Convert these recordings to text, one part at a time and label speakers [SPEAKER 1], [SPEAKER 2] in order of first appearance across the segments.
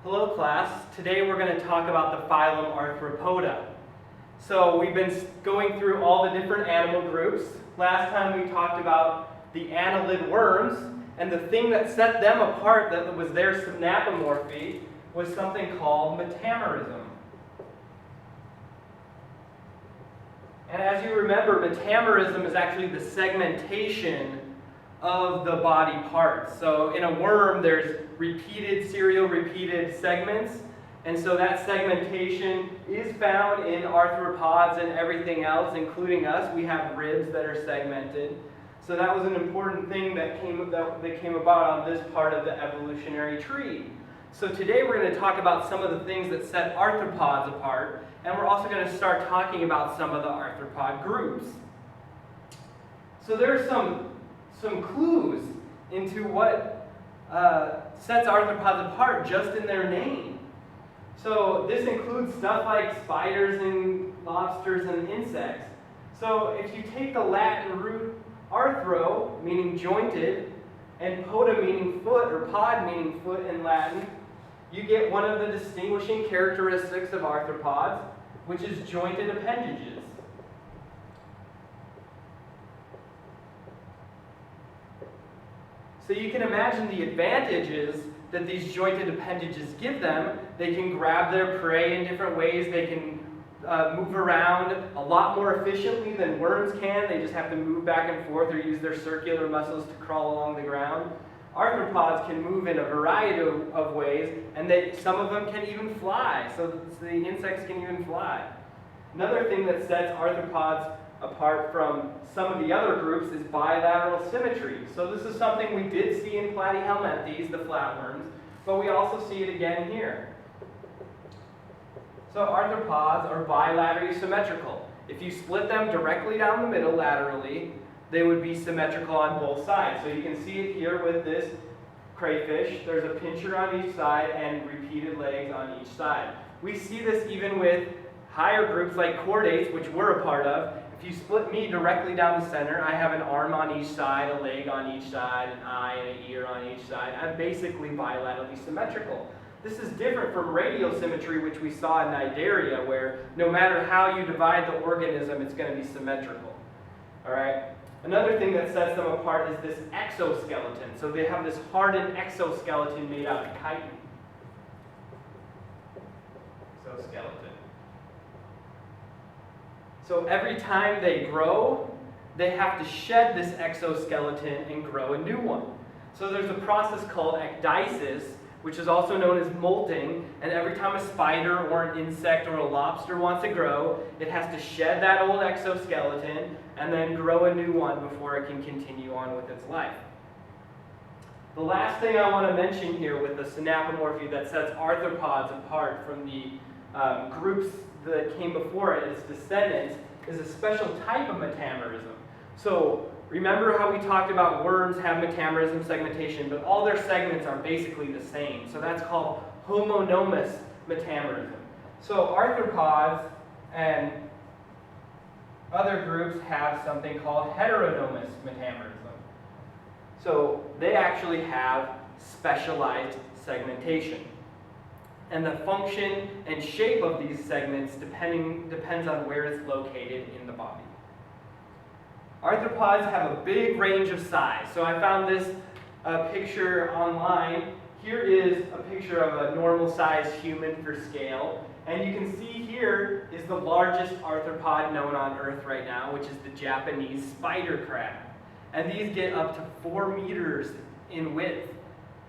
[SPEAKER 1] Hello class, today we're going to talk about the phylum Arthropoda. So we've been going through all the different animal groups. Last time we talked about the annelid worms, and the thing that set them apart that was their synapomorphy was something called metamerism. And as you remember, metamerism is actually the segmentation of the body parts. So in a worm, there's serial repeated segments, and so that segmentation is found in arthropods and everything else, including us. We have ribs that are segmented. So that was an important thing that came about on this part of the evolutionary tree. So today we're going to talk about some of the things that set arthropods apart, and we're also going to start talking about some of the arthropod groups. So there's some clues into what sets arthropods apart just in their name. So this includes stuff like spiders and lobsters and insects. So if you take the Latin root arthro, meaning jointed, and poda meaning foot, or pod meaning foot in Latin, you get one of the distinguishing characteristics of arthropods, which is jointed appendages. So you can imagine the advantages that these jointed appendages give them. They can grab their prey in different ways. They can move around a lot more efficiently than worms can. They just have to move back and forth or use their circular muscles to crawl along the ground. Arthropods can move in a variety of ways, and some of them can even fly. So the insects can even fly. Another thing that sets arthropods apart from some of the other groups is bilateral symmetry. So this is something we did see in Platyhelminthes, the flatworms, but we also see it again here. So arthropods are bilaterally symmetrical. If you split them directly down the middle laterally, they would be symmetrical on both sides. So you can see it here with this crayfish. There's a pincher on each side and repeated legs on each side. We see this even with higher groups like chordates, which we're a part of. If you split me directly down the center, I have an arm on each side, a leg on each side, an eye and an ear on each side. I'm basically bilaterally symmetrical. This is different from radial symmetry, which we saw in Cnidaria, where no matter how you divide the organism, it's going to be symmetrical. All right? Another thing that sets them apart is this exoskeleton. So they have this hardened exoskeleton made out of chitin. Exoskeleton. So every time they grow, they have to shed this exoskeleton and grow a new one. So there's a process called ecdysis, which is also known as molting, and every time a spider or an insect or a lobster wants to grow, it has to shed that old exoskeleton and then grow a new one before it can continue on with its life. The last thing I want to mention here with the synapomorphy that sets arthropods apart from the groups that came before it, its descendants, is a special type of metamerism. So remember how we talked about worms have metamerism segmentation, but all their segments are basically the same. So that's called homonymous metamerism. So arthropods and other groups have something called heteronymous metamerism. So they actually have specialized segmentation. And the function and shape of these segments depends on where it's located in the body. Arthropods have a big range of size. So I found this picture online. Here is a picture of a normal-sized human for scale. And you can see here is the largest arthropod known on Earth right now, which is the Japanese spider crab. And these get up to 4 meters in width.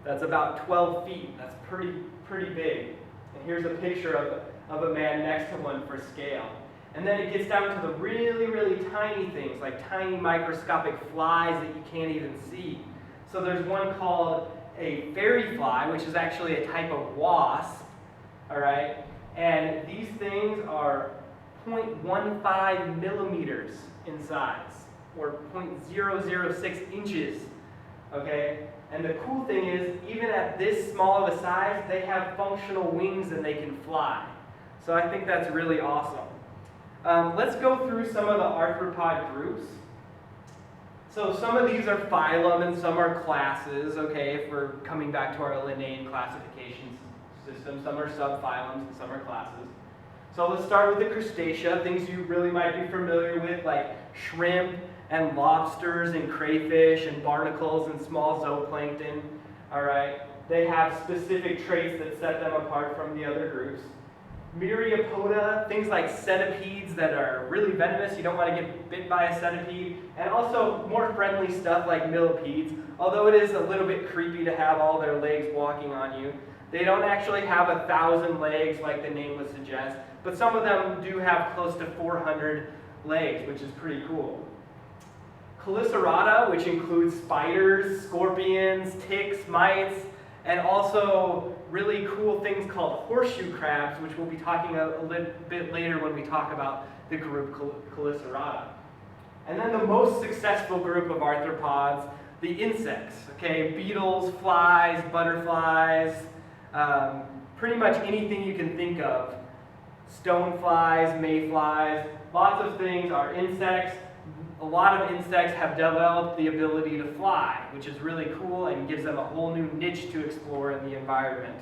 [SPEAKER 1] That's about 12 feet. That's pretty big. And here's a picture of a man next to one for scale. And then it gets down to the really, really tiny things, like tiny microscopic flies that you can't even see. So there's one called a fairy fly, which is actually a type of wasp, all right? And these things are 0.15 millimeters in size, or 0.006 inches, okay? And the cool thing is, even at this small of a size, they have functional wings and they can fly. So I think that's really awesome. Let's go through some of the arthropod groups. So some of these are phylum and some are classes, okay, if we're coming back to our Linnaean classification system. Some are subphylums and some are classes. So let's start with the crustacea, things you really might be familiar with, like shrimp and lobsters and crayfish and barnacles and small zooplankton. All right, they have specific traits that set them apart from the other groups. Myriapoda, things like centipedes that are really venomous, you don't want to get bit by a centipede, and also more friendly stuff like millipedes, although it is a little bit creepy to have all their legs walking on you. They don't actually have 1,000 legs like the name would suggest, but some of them do have close to 400 legs, which is pretty cool. Chelicerata, which includes spiders, scorpions, ticks, mites, and also really cool things called horseshoe crabs, which we'll be talking a little bit later when we talk about the group Chelicerata. And then the most successful group of arthropods, the insects, okay? Beetles, flies, butterflies, pretty much anything you can think of. Stoneflies, mayflies, lots of things are insects. A lot of insects have developed the ability to fly, which is really cool and gives them a whole new niche to explore in the environment.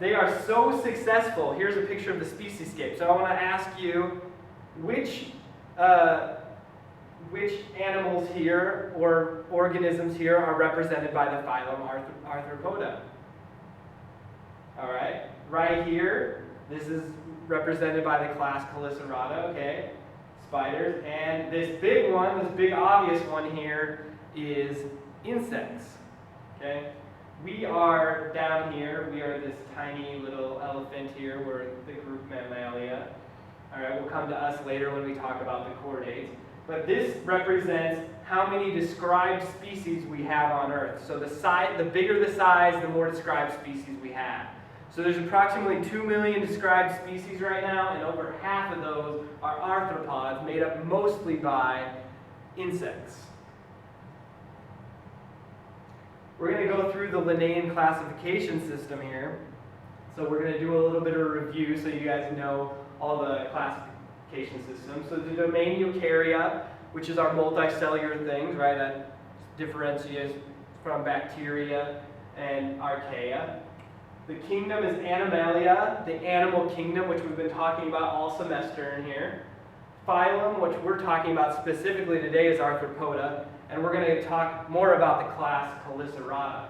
[SPEAKER 1] They are so successful. Here's a picture of the speciescape. So I want to ask you, which animals here or organisms here are represented by the phylum Arthropoda? All right, right here, this is represented by the class Chelicerata, okay? Spiders, and this big one, this big obvious one here is insects, okay? We are down here, we are this tiny little elephant here, we're the group Mammalia. All right, we'll come to us later when we talk about the chordates. But this represents how many described species we have on Earth. So the bigger the size, the more described species we have. So there's approximately 2 million described species right now, and over half of those are arthropods, made up mostly by insects. We're going to go through the Linnaean classification system here. So we're going to do a little bit of a review so you guys know all the classification systems. So the domain Eukarya, which is our multicellular things, right, that differentiates from bacteria and archaea. The kingdom is Animalia, the animal kingdom, which we've been talking about all semester in here. Phylum, which we're talking about specifically today, is Arthropoda, and we're going to talk more about the class Chelicerata.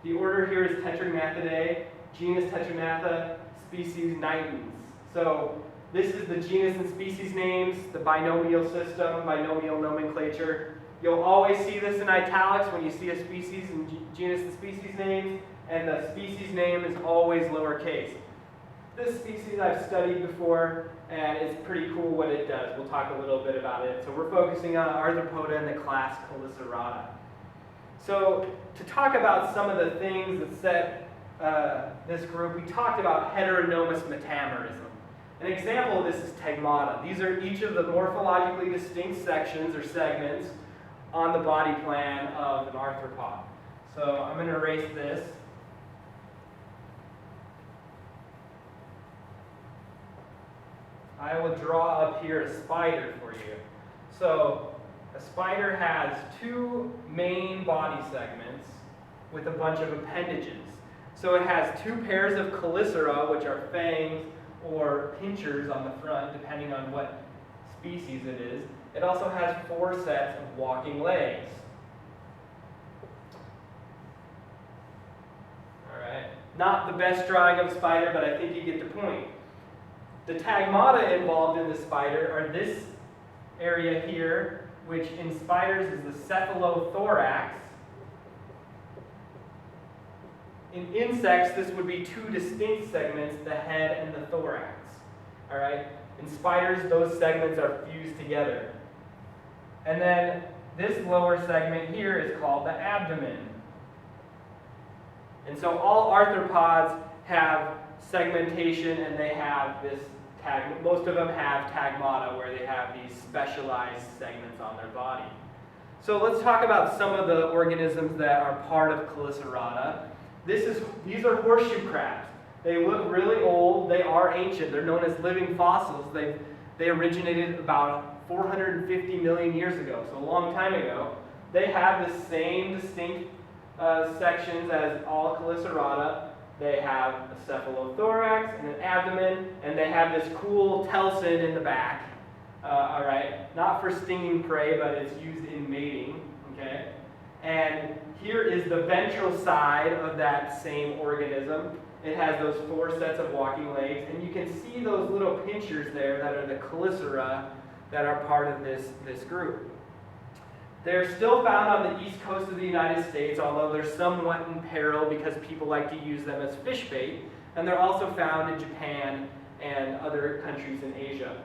[SPEAKER 1] The order here is Tetragmathidae, genus Tetragmatha, species Nitens. So this is the genus and species names, the binomial system, binomial nomenclature. You'll always see this in italics when you see a species and genus and species names, and the species name is always lowercase. This species I've studied before, and it's pretty cool what it does. We'll talk a little bit about it. So we're focusing on Arthropoda and the class Chelicerata. So to talk about some of the things that set this group, we talked about heteronomous metamerism. An example of this is Tegmata. These are each of the morphologically distinct sections or segments on the body plan of an arthropod. So I'm going to erase this. I will draw up here a spider for you. So a spider has two main body segments with a bunch of appendages. So it has two pairs of chelicera, which are fangs or pinchers on the front, depending on what species it is. It also has 4 sets of walking legs. All right. Not the best drawing of a spider, but I think you get the point. The tagmata involved in the spider are this area here, which in spiders is the cephalothorax. In insects, this would be 2 distinct segments, the head and the thorax. All right? In spiders, those segments are fused together. And then this lower segment here is called the abdomen. And so all arthropods have segmentation, and they have this most of them have tagmata, where they have these specialized segments on their body. So let's talk about some of the organisms that are part of Chelicerata. These are horseshoe crabs. They look really old. They are ancient. They're known as living fossils. They originated about 450 million years ago, so a long time ago. They have the same distinct sections as all Chelicerata. They have a cephalothorax and an abdomen, and they have this cool telson in the back. All right, not for stinging prey, but it's used in mating. Okay, and here is the ventral side of that same organism. It has those 4 sets of walking legs, and you can see those little pinchers there that are the chelicera that are part of this group. They're still found on the east coast of the United States, although they're somewhat in peril because people like to use them as fish bait, and they're also found in Japan and other countries in Asia.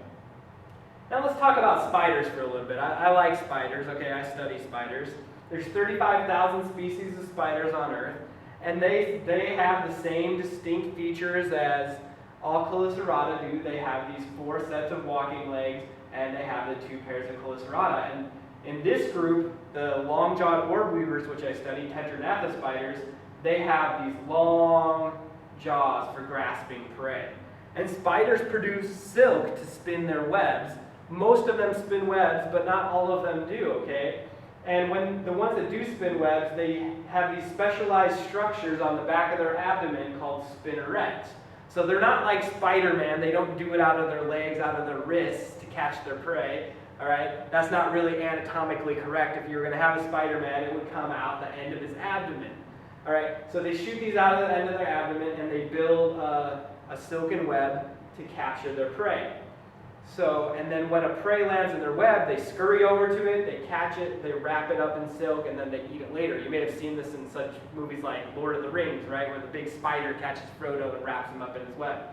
[SPEAKER 1] Now let's talk about spiders for a little bit. I like spiders, okay, I study spiders. There's 35,000 species of spiders on Earth, and they have the same distinct features as all Chelicerata do. They have these 4 sets of walking legs, and they have the 2 pairs of Chelicerata. And in this group, the long-jawed orb weavers, which I study, Tetragnatha spiders, they have these long jaws for grasping prey. And spiders produce silk to spin their webs. Most of them spin webs, but not all of them do, okay? And when the ones that do spin webs, they have these specialized structures on the back of their abdomen called spinnerets. So they're not like Spider-Man. They don't do it out of their legs, out of their wrists to catch their prey. All right? That's not really anatomically correct. If you were going to have a Spider-Man, it would come out the end of his abdomen. All right? So they shoot these out of the end of their abdomen, and they build a silken web to capture their prey. So, and then when a prey lands in their web, they scurry over to it, they catch it, they wrap it up in silk, and then they eat it later. You may have seen this in such movies like Lord of the Rings, right, where the big spider catches Frodo and wraps him up in his web.